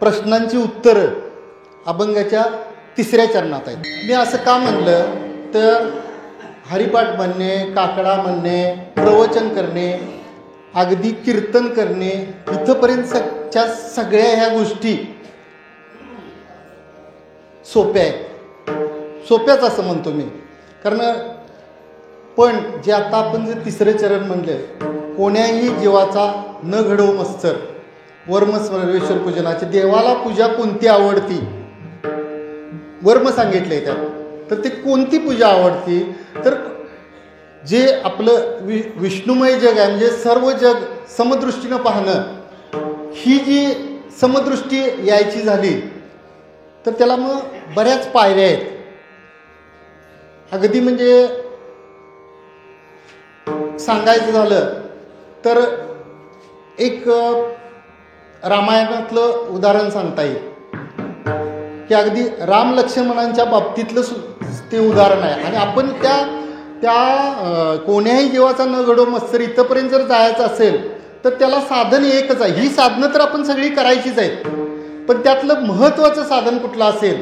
प्रश्नांची उत्तरं अभंगाच्या 3ऱ्या चरणात आहेत. मी असं का म्हणलं तर हरिपाठ म्हणणे, काकडा म्हणणे, प्रवचन करणे, अगदी कीर्तन करणे इथंपर्यंतच्या सगळ्या ह्या गोष्टी सोप्या आहेत. सोप्याच असं म्हणतो मी. कारण पण जे आता आपण जे 3रं चरण म्हणलं, कोण्याही जीवाचा न घडवो मत्सर वर्म सर्वेश्वर पूजनाचे. देवाला पूजा कोणती आवडती वर्म सांगितलंय त्यात. तर ते कोणती पूजा आवडती तर जे आपलं विष्णुमय जग आहे म्हणजे सर्व जग समदृष्टीनं पाहणं, ही जी समदृष्टी यायची झाली तर त्याला मग बऱ्याच पायऱ्या आहेत. अगदी म्हणजे सांगायचं झालं तर एक रामायणातलं उदाहरण सांगता येईल की अगदी राम लक्ष्मणांच्या बाबतीतलं ते उदाहरण आहे. आणि आपण त्या कोण्याही जीवाचा न घडो मत्सर इथंपर्यंत जर जायचं असेल तर त्याला साधन एकच आहे. ही साधनं तर आपण सगळी करायचीच आहेत, पण त्यातलं महत्त्वाचं साधन कुठलं असेल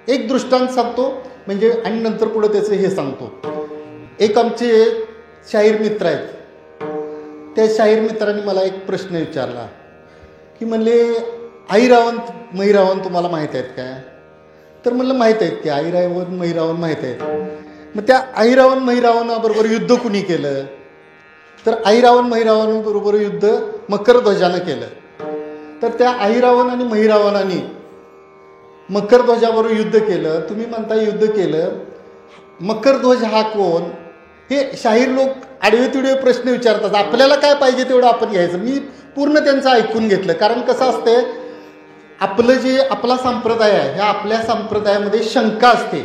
एक दृष्टांत सांगतो म्हणजे आणि नंतर पुढं त्याचं हे सांगतो. एक आमचे शाहीर मित्र आहेत. त्या शाहीर मित्रांनी मला एक प्रश्न विचारला की म्हणले आईरावण महिरावण तुम्हाला माहीत आहेत काय. तर म्हणलं माहीत आहेत की आईरावण महिरावण माहीत आहेत. मग त्या आईरावण महिरावणाबरोबर युद्ध कुणी केलं तर आईरावण महिरावणाबरोबर युद्ध मकरध्वजानं केलं. तर त्या आईरावण आणि महिरावणाने मकरध्वजाबरोबर युद्ध केलं. तुम्ही म्हणता युद्ध केलं, मकरध्वज हा कोण. हे शाहीर लोक आडवे तिडवे प्रश्न विचारतात. आपल्याला काय पाहिजे तेवढं आपण घ्यायचं. मी पूर्ण त्यांचं ऐकून घेतलं. कारण कसं असते आपलं जे आपला संप्रदाय आहे ह्या आपल्या संप्रदायामध्ये शंका असते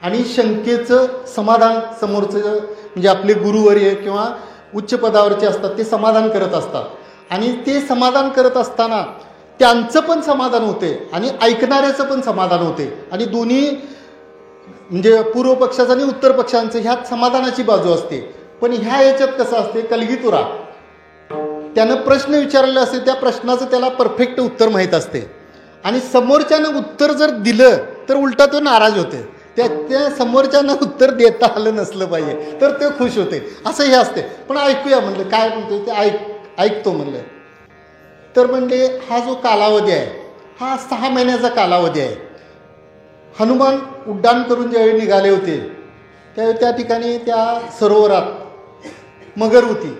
आणि शंकेचं समाधान समोरचं म्हणजे आपले गुरुवर्य किंवा उच्च पदावरचे असतात ते समाधान करत असतात. आणि ते समाधान करत असताना त्यांचं पण समाधान होते आणि ऐकणाऱ्याचं पण समाधान होते. आणि दोन्ही म्हणजे पूर्व पक्षाचं आणि उत्तर पक्षांचं ह्यात समाधानाची बाजू असते. पण ह्या याच्यात कसं असते कलगीतुरा त्यानं प्रश्न विचारलेला असते, त्या प्रश्नाचं त्याला परफेक्ट उत्तर माहीत असते. आणि समोरच्यानं उत्तर जर दिलं तर उलटा तो नाराज होते. त्या समोरच्यानं उत्तर देता आलं नसलं पाहिजे तर ते खुश होते. असं हे असते. पण ऐकूया म्हणलं काय म्हणतो ते ऐकतो म्हणलं. तर म्हणले हा जो कालावधी आहे हा 6 महिन्याचा कालावधी आहे. हनुमान उड्डाण करून ज्यावेळी निघाले होते त्यावेळी त्या ठिकाणी त्या सरोवरात मगर होती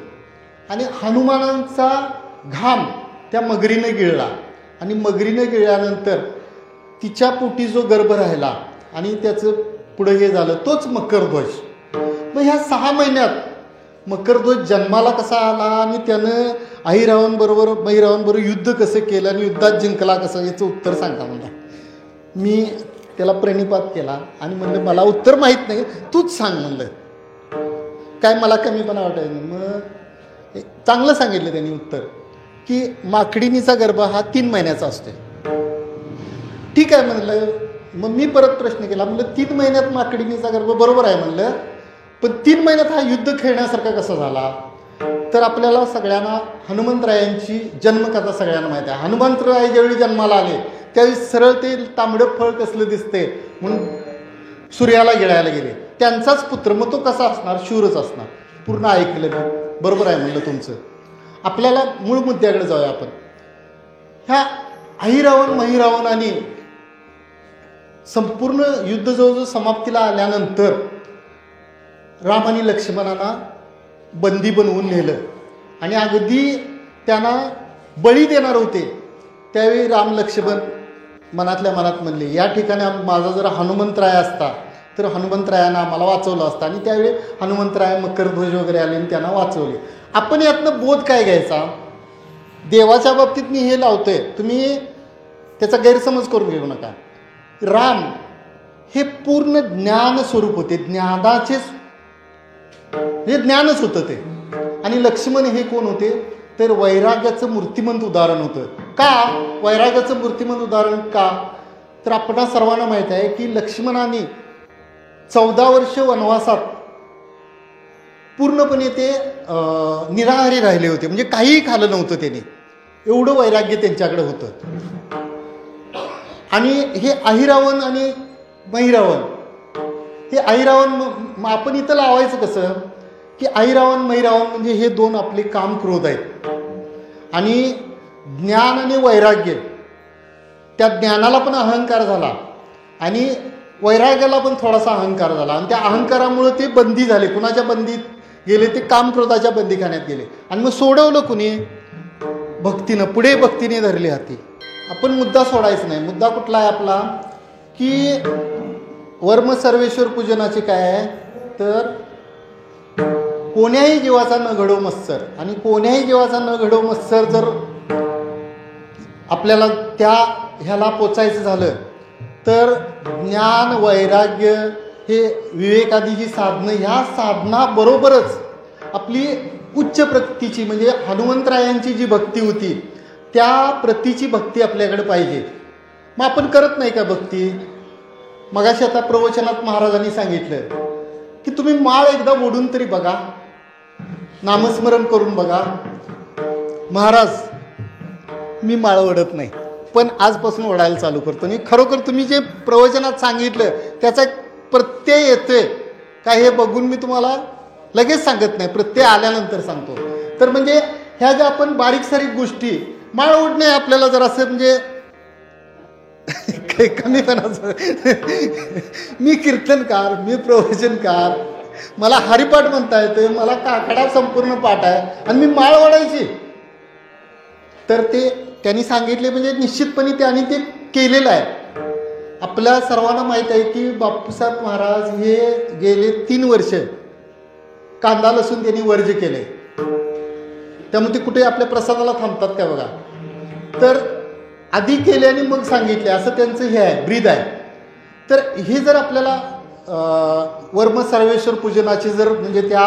आणि हनुमानांचा घाम त्या मगरीनं गिळला आणि मगरीनं गिळल्यानंतर तिच्या पोटी जो गर्भ राहिला आणि त्याचं पुढं हे झालं तोच मकरध्वज. मग ह्या 6 महिन्यात मकरध्वज जन्माला कसा आला आणि त्यानं महिरावणबरोबर युद्ध कसं केलं आणि युद्धात जिंकला कसं याचं उत्तर सांगा मला. मी त्याला प्रणिपात केला आणि म्हणलं मला उत्तर माहीत नाही तूच सांग म्हणलं. काय मला कमीपणा वाटायचं. मग चांगलं सांगितलं त्यांनी उत्तर की माकडिणीचा गर्भ हा 3 महिन्याचा असतो. ठीक आहे म्हणलं. मग मी परत प्रश्न केला म्हणलं 3 महिन्यात माकडिणीचा गर्भ बरोबर आहे म्हणलं, पण 3 महिन्यात हा युद्ध खेळण्यासारखा कसा झाला. तर आपल्याला सगळ्यांना हनुमंतरायांची जन्मकथा सगळ्यांना माहिती आहे. हनुमंतराय ज्यावेळी जन्माला आले त्यावेळी सरळ ते तांबडं फळ कसलं दिसते म्हणून सूर्याला गिळायला गेले. त्यांचाच पुत्र. मग तो कसा असणार शूरच असणार. पूर्ण ऐकलं मी. बरोबर आहे म्हणलं तुमचं. आपल्याला मूळ मुद्द्याकडे जाऊया आपण. ह्या अहिरावण महिरावणाने संपूर्ण युद्ध जवळजवळ समाप्तीला आल्यानंतर राम आणि लक्ष्मणांना बंदी बनवून नेलं आणि अगदी त्यांना बळी देणार होते. त्यावेळी राम लक्ष्मण मनातल्या मनात म्हणले, या ठिकाणी माझा जर हनुमंतराय असता तर हनुमंतरायानं आम्हाला वाचवलं असतं. आणि त्यावेळी हनुमंतराय मकरध्वज वगैरे आले आणि त्यांना वाचवले. आपण यातनं बोध काय घ्यायचा? देवाच्या बाबतीत मी हे लावतोय, तुम्ही त्याचा गैरसमज करून घेऊ नका. राम हे पूर्ण ज्ञान स्वरूप होते, ज्ञानाचेच हे ज्ञानच होतं ते. आणि लक्ष्मण हे कोण होते? तर वैराग्याचं मूर्तिमंत उदाहरण होतं. का वैराग्याचं मूर्तिमंत उदाहरण का? तर आपणा सर्वांना माहीत आहे की लक्ष्मणाने 14 वर्ष वनवासात पूर्णपणे ते निराहारी राहिले होते, म्हणजे काहीही खाल्लं नव्हतं त्याने, एवढं वैराग्य त्यांच्याकडे होतं. आणि हे अहिरावण आणि महिरावण, हे अहिरावण आपण इथं लावायचं कसं की अहिरावण महिरावण म्हणजे हे दोन आपले काम क्रोध आहेत. आणि ज्ञान आणि वैराग्य, त्या ज्ञानाला पण अहंकार झाला आणि वैराग्याला पण थोडासा अहंकार झाला. आणि त्या अहंकारामुळे ते बंदी झाले. कुणाच्या बंदीत गेले? ते काम क्रोधाच्या बंदीखान्यात गेले. आणि मग सोडवलं कुणी? भक्तीनं. पुढे भक्तीने धरली हाती. आपण मुद्दा सोडायचा नाही. मुद्दा कुठला आहे आपला? की वर्म सर्वेश्वर पूजनाचे काय आहे? तर कोण्याही जीवाचा न घडो मत्सर. आणि कोण्याही जीवाचा न घडो मत्सर जर आपल्याला त्या ह्याला पोचायचं झालं तर ज्ञान वैराग्य हे विवेकादी जी साधनं, ह्या साधनाबरोबरच आपली उच्च प्रतीची म्हणजे हनुमंतरायांची जी भक्ती होती त्या प्रतीची भक्ती आपल्याकडे पाहिजे. मग आपण करत नाही का भक्ती? मगाशी आता प्रवचनात महाराजांनी सांगितलं की तुम्ही माळ एकदा ओढून तरी बघा, नामस्मरण करून बघा. महाराज मी माळ ओढत नाही, पण आजपासून ओढायला चालू करतो. आणि खरोखर तुम्ही जे प्रवचनात सांगितलं त्याचा प्रत्यय येतोय का हे बघून मी तुम्हाला लगेच सांगत नाही, प्रत्यय आल्यानंतर सांगतो. तर म्हणजे ह्या ज्या आपण बारीक सारीक गोष्टी, माळ ओढणे आपल्याला जर असं म्हणजे कमीपणाचं मी कीर्तनकार, मी प्रवचनकार, मला हरिपाठ म्हणता येतोय, मला काकडा संपूर्ण पाठ आहे आणि मी माळ ओढायची, तर ते त्यांनी सांगितले म्हणजे निश्चितपणे त्यांनी ते केलेलं आहे. आपल्या सर्वांना माहीत आहे की बापूसाहेब महाराज हे गेले 3 वर्ष कांदा लसूण त्यांनी वर्ज्य केले. त्यामुळे ते कुठे आपल्या प्रसादाला थांबतात का बघा. तर आधी केले आणि मग सांगितले असं त्यांचं हे आहे, ब्रीद आहे. तर हे जर आपल्याला वर्म सर्वेश्वर पूजनाची जर म्हणजे त्या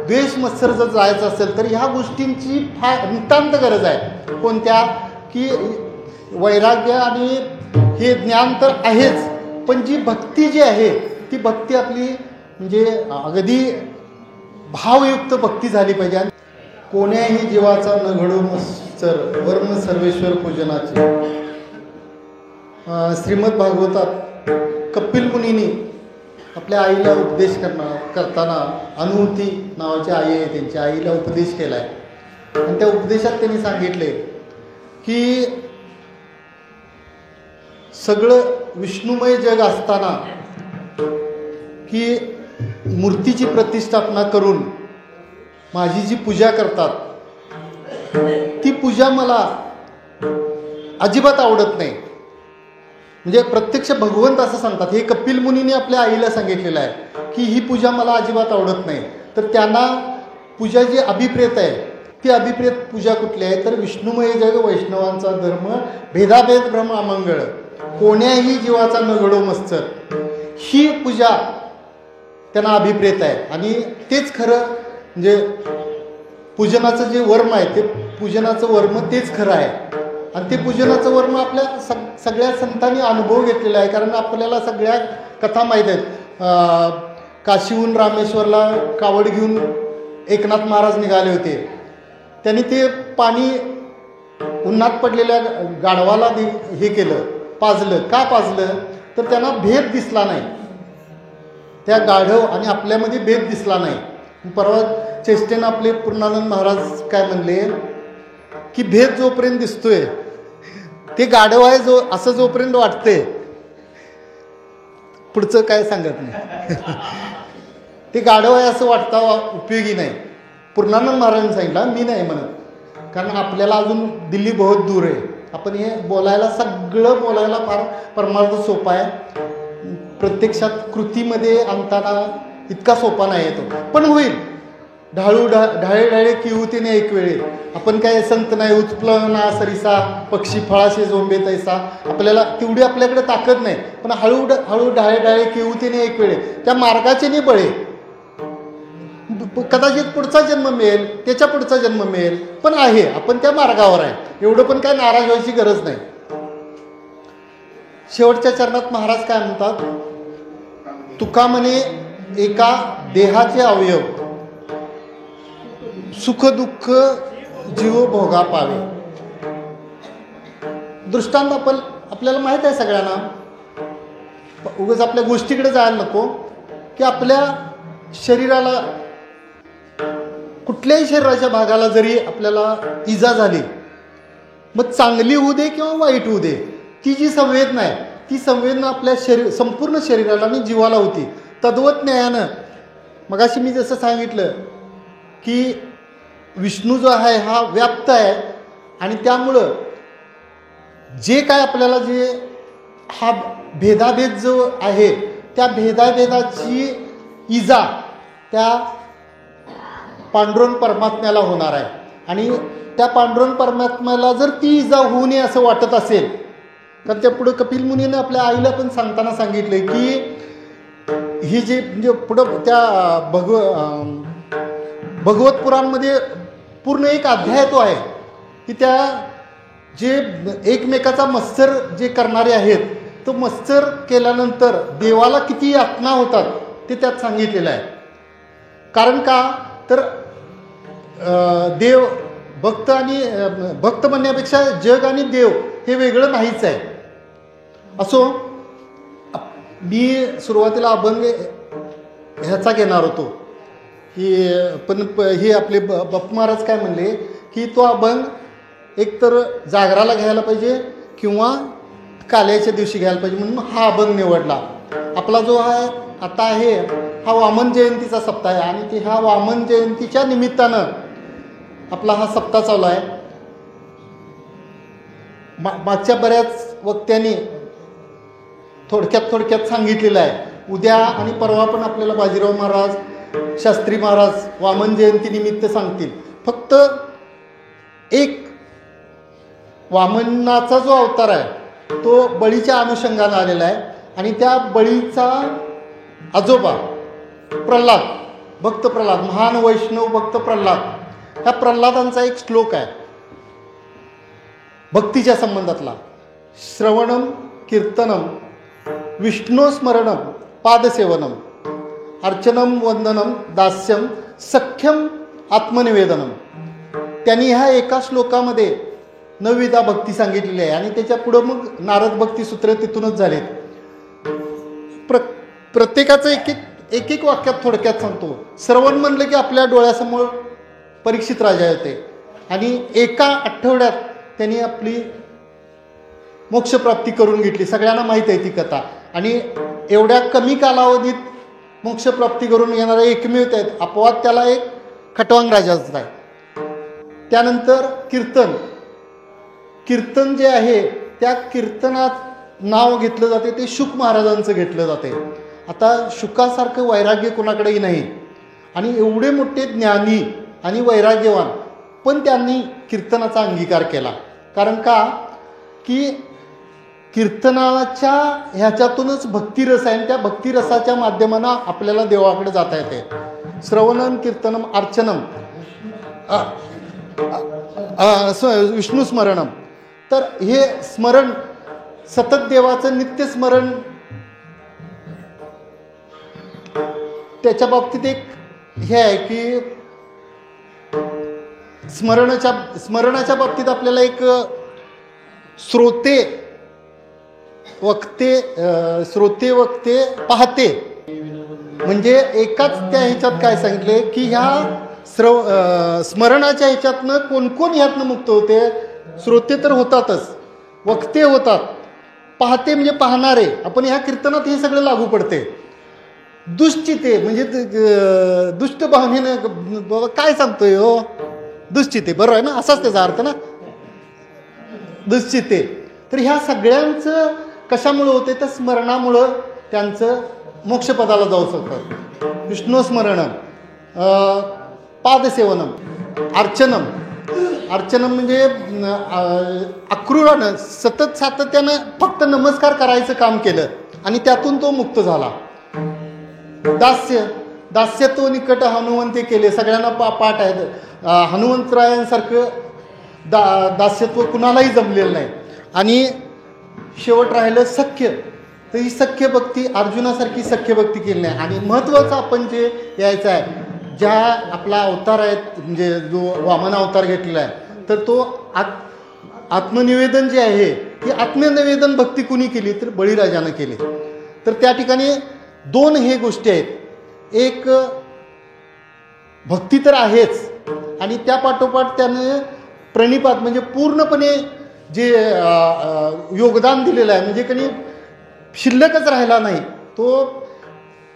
द्वेष मत्सर जर जायचं असेल तर ह्या गोष्टींची फार नितांत गरज आहे. कोणत्या? की वैराग्य आणि हे ज्ञान तर आहेच, पण जी भक्ती जी आहे ती भक्ती आपली म्हणजे अगदी भावयुक्त भक्ती झाली पाहिजे. कोण्याही जीवाचा न घडो मत्सर वर्म सर्वेश्वर पूजनाचे. श्रीमद भागवतात कपिल मुनींनी आपल्या आईला उपदेश करताना अनुभूती नावाची आई आहे, त्यांच्या आईला उपदेश केला आहे. आणि त्या उपदेशात त्यांनी सांगितले की सगळं विष्णुमय जग असताना की मूर्तीची प्रतिष्ठापना करून माझी जी पूजा करतात ती पूजा मला अजिबात आवडत नाही. म्हणजे प्रत्यक्ष भगवंत असं सांगतात, हे कपिल मुनीने आपल्या आईला सांगितलेलं आहे की ही पूजा मला अजिबात आवडत नाही. तर त्यांना पूजा जी अभिप्रेत आहे ती अभिप्रेत पूजा कुठली आहे? तर विष्णुमय जग वैष्णवांचा धर्म भेदाभेद भ्रम अमंगळ कोण्याही जीवाचा न घडो मत्सर, ही पूजा त्यांना अभिप्रेत आहे. आणि तेच खरं म्हणजे पूजनाचं जे वर्म आहे ते पूजनाचं वर्म तेच खरं आहे. आणि ते पूजनाचं वर्म आपल्या सगळ्या संतांनी अनुभव घेतलेला आहे. कारण आपल्याला सगळ्या कथा माहीत आहेत. काशीहून रामेश्वरला कावड घेऊन एकनाथ महाराज निघाले होते. त्यांनी ते पाणी उन्हात पडलेल्या गाढवाला हे केलं, पाजलं. का पाजलं? तर त्यांना भेद दिसला नाही, त्या गाढव आणि आपल्यामध्ये भेद दिसला नाही. परवा चेष्टेनं आपले पूर्णानंद महाराज काय म्हणले की भेद जोपर्यंत दिसतोय ते गाढव आहे जो असं जोपर्यंत वाटते पुढचं काय सांगत नाही. ते गाढव आहे असं वाटतं उपयोगी नाही. पूर्णानंद महाराजांनी सांगितलं, मी नाही म्हणत, कारण आपल्याला अजून दिल्ली बहुत दूर आहे. आपण हे बोलायला, सगळं बोलायला फार परमार्थ सोपा आहे, प्रत्यक्षात कृतीमध्ये आणताना इतका सोपा नाही येतो. पण होईल. ढाळे ढाळे किहुतीने एक वेळे. आपण काय संत नाही, उचपलं ना सरिसा पक्षी फळाशे झोंबे तैसा. आपल्याला तेवढी आपल्याकडे ताकद नाही, पण हळू ढाळे ढाळे किहुतीने एक वेळे. त्या मार्गाचे नाही बळे. कदाचित पुढचा जन्म मिळेल, त्याच्या पुढचा जन्म मिळेल, पण आहे, आपण त्या मार्गावर आहे. एवढं पण काय नाराज व्हायची गरज नाही. शेवटच्या चरणात महाराज काय म्हणतात, तुका म्हणे एका देहाचे अवयव सुख दुःख जीव भोगा पावे. दृष्टांत आपल्याला माहित आहे सगळ्यांना, उगाच आपल्या गोष्टीकडे जायला नको, की आपल्या शरीराला, कुठल्याही शरीराच्या भागाला जरी आपल्याला इजा झाली, मग चांगली होऊ दे किंवा वाईट होऊ दे, ती जी संवेदना आहे, ती संवेदना आपल्या संपूर्ण शरीराला आणि जीवाला होती. तद्वत न्यायानं मगाशी मी जसं सांगितलं की विष्णू जो आहे हा व्याप्त आहे, आणि त्यामुळं जे काय आपल्याला जे हा भेदाभेद जो आहे, त्या भेदाभेदाची इजा त्या पांडुरंग परमात्म्याला होणार आहे. आणि त्या पांडुरंग परमात्म्याला जर ती इजा होऊ नये असं वाटत असेल, तर त्या पुढं कपिल मुनीनं आपल्या आईला पण सांगताना सांगितले की ही जी म्हणजे पुढं त्या भगवत पुराणमध्ये पूर्ण एक अध्याय तो आहे की त्या जे एकमेकाचा मत्सर जे करणारे आहेत, तो मत्सर केल्यानंतर देवाला किती यातना होतात ते त्यात सांगितलेलं आहे. कारण का तर देव भक्त आणि भक्त म्हणण्यापेक्षा जग आणि देव हे वेगळं नाहीच आहे. असो, मी सुरुवातीला अभंग ह्याचा घेणार होतो की पण हे आपले बाप्पू महाराज काय म्हणले की तो अभंग एकतर जागराला घ्यायला पाहिजे किंवा काल्याच्या दिवशी घ्यायला पाहिजे, म्हणून हा अभंग निवडला. आपला जो आहे आता आहे हा वामन जयंतीचा सप्ताह आहे, आणि ते ह्या वामन जयंतीच्या निमित्तानं आपला हा सप्ताह चालू आहे. मागच्या बऱ्याच वक्त्यांनी थोडक्यात सांगितलेलं आहे. उद्या आणि परवा पण आपल्याला बाजीराव महाराज, शास्त्री महाराज वामन जयंती निमित्त सांगतील. फक्त एक वामनाचा जो अवतार आहे तो बळीच्या अनुषंगाने आलेला आहे, आणि त्या बळीचा आजोबा प्रल्हाद, भक्त प्रल्हाद, महान वैष्णव भक्त प्रल्हाद, ह्या प्रल्हादांचा एक श्लोक आहे भक्तीच्या संबंधातला. श्रवणम कीर्तनम विष्णुस्मरणम पादसेवनम अर्चनम वंदनम दास्यम सख्यम आत्मनिवेदनम. त्यांनी ह्या एका श्लोकामध्ये 9 भक्ती सांगितलेली आहे, आणि त्याच्या पुढं मग नारद भक्ती सूत्र तिथूनच झालेत. प्रत्येकाचं एक एक वाक्यात थोडक्यात सांगतो. श्रवण म्हणलं की आपल्या डोळ्यासमोर परीक्षित राजा येते, आणि एका आठवड्यात त्यांनी आपली मोक्षप्राप्ती करून घेतली. सगळ्यांना माहीत आहे ती कथा. आणि एवढ्या कमी कालावधीत मोक्षप्राप्ती करून येणारे एकमेव आहेत. अपवाद त्याला एक खटवांग राजाचा आहे. त्यानंतर कीर्तन जे आहे त्या कीर्तनात नाव घेतलं जाते ते शुक महाराजांचं घेतलं जाते. आता शुकासारखं वैराग्य कोणाकडेही नाही, आणि एवढे मोठे ज्ञानी आणि वैराग्यवान, पण त्यांनी कीर्तनाचा अंगीकार केला. कारण का की कीर्तनाच्या ह्याच्यातूनच भक्तिरस आहे, आणि त्या भक्तिरसाच्या माध्यमानं आपल्याला देवाकडे जाता येते. श्रवणम कीर्तनम अर्चनम विष्णू स्मरणम. तर हे स्मरण, सतत देवाचं नित्य स्मरण, त्याच्या बाबतीत एक हे आहे की स्मरणाच्या बाबतीत आपल्याला एक श्रोते वक्ते पाहते, म्हणजे एकाच त्या ह्याच्यात काय सांगितले की ह्या स्मरणाच्या ह्याच्यातनं कोण ह्यातनं मुक्त होते. श्रोते तर होतातच, वक्ते होतात, पाहते म्हणजे पाहणारे, आपण ह्या कीर्तनात हे सगळं लागू पडते. दुश्चिते म्हणजे दुष्ट भावनेनं बाबा काय सांगतोय हो, दुश्चिते बरोबर आहे ना, असाच त्याचा अर्थ ना, दुश्चिते. तर ह्या सगळ्यांचं कशामुळं होते तर स्मरणामुळं त्यांचं मोक्षपदाला जाऊ शकतात. विष्णू स्मरणम, पादसेवनम, अर्चनम. अर्चनम म्हणजे अक्रूरानं सतत सातत्यानं फक्त नमस्कार करायचं काम केलं आणि त्यातून तो मुक्त झाला. दास्यत्व निकट हनुमंते केले, सगळ्यांना पाठ आहे. हनुमंतरायांसारखं दास्यत्व कुणालाही जमलेलं नाही. आणि शेवट राहिलं सख्य, तर ही सख्य भक्ती अर्जुनासारखी सख्य भक्ती केली नाही. आणि महत्त्वाचं आपण जे यायचं आहे, ज्या आपला अवतार आहे म्हणजे जो वामन अवतार घेतलेला आहे, तर तो आत्मनिवेदन जे आहे, ती आत्मनिवेदन भक्ती कुणी केली तर बळीराजानं केली. तर त्या ठिकाणी दोन हे गोष्टी आहेत, एक भक्ती तर आहेच आणि त्या पाठोपाठ त्याने प्रणिपात म्हणजे पूर्णपणे जे योगदान दिलेलं आहे, म्हणजे कधी शिल्लकच राहिला नाही. तो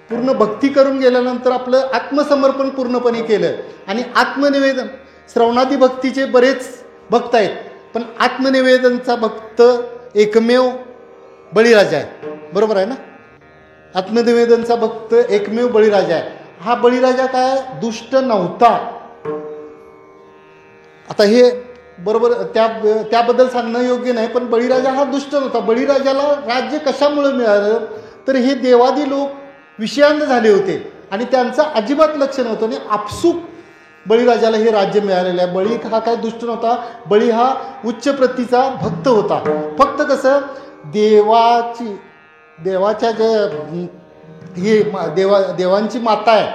पूर्ण भक्ती करून गेल्यानंतर आपलं आत्मसमर्पण पूर्णपणे केलं. आणि आत्मनिवेदन, श्रवणादी भक्तीचे बरेच भक्त आहेत, पण आत्मनिवेदनचा भक्त एकमेव बळीराजा आहे. बरोबर आहे ना, आत्मनिवेदनचा भक्त एकमेव बळीराजा आहे. हा बळीराजा काय दुष्ट नव्हता. आता हे बरोबर त्याबद्दल सांगणं योग्य नाही, पण बळीराजा हा दुष्ट नव्हता. बळीराजाला राज्य कशामुळे मिळालं तर हे देवादी लोक विषयांत झाले होते आणि त्यांचं अजिबात लक्ष नव्हतं आणि आपसूक बळीराजाला हे राज्य मिळालेलं आहे. बळी हा काय दुष्ट नव्हता, बळी हा उच्च प्रतीचा भक्त होता. फक्त कसं देवाच्या जे ही देवांची माता आहे,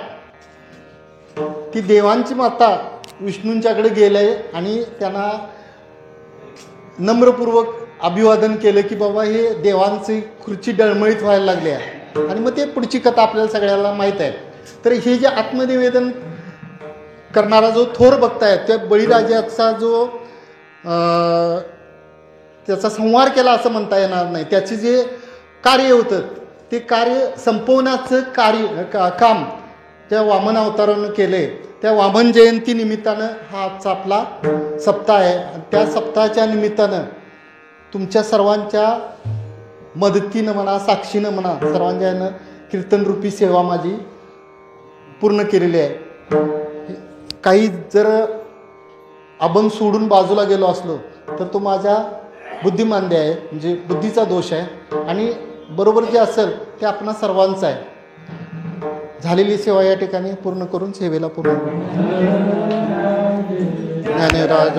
ती देवांची माता विष्णूंच्याकडे गेले आणि त्यांना नम्रपूर्वक अभिवादन केलं की बाबा हे देवांची खुर्ची डळमळीत व्हायला लागली आहे. आणि मग ते पुढची कथा आपल्याला सगळ्याला माहीत आहे. तर हे जे आत्मनिवेदन करणारा जो थोर भक्त आहे, त्या बळीराजाचा जो त्याचा संहार केला असं म्हणता येणार नाही. त्याचे जे कार्य होतं ते कार्य संपवण्याचं काम त्या वामन अवतारानं केले. त्या वामन जयंती निमित्तानं हा आजचा आपला सप्ताह आहे. त्या सप्ताहाच्या निमित्तानं तुमच्या सर्वांच्या मदतीनं म्हणा, साक्षीनं म्हणा, सर्वांच्या यानं कीर्तनरूपी सेवा माझी पूर्ण केलेली आहे. काही जर अभंग सोडून बाजूला गेलो असलो तर तो माझ्या बुद्धिमांद्य आहे, म्हणजे बुद्धीचा दोष आहे. आणि बरोबर जे असेल ते आपणा सर्वांचं आहे. झालेली सेवा या ठिकाणी पूर्ण करून सेवेला पूर्ण ज्ञानेराज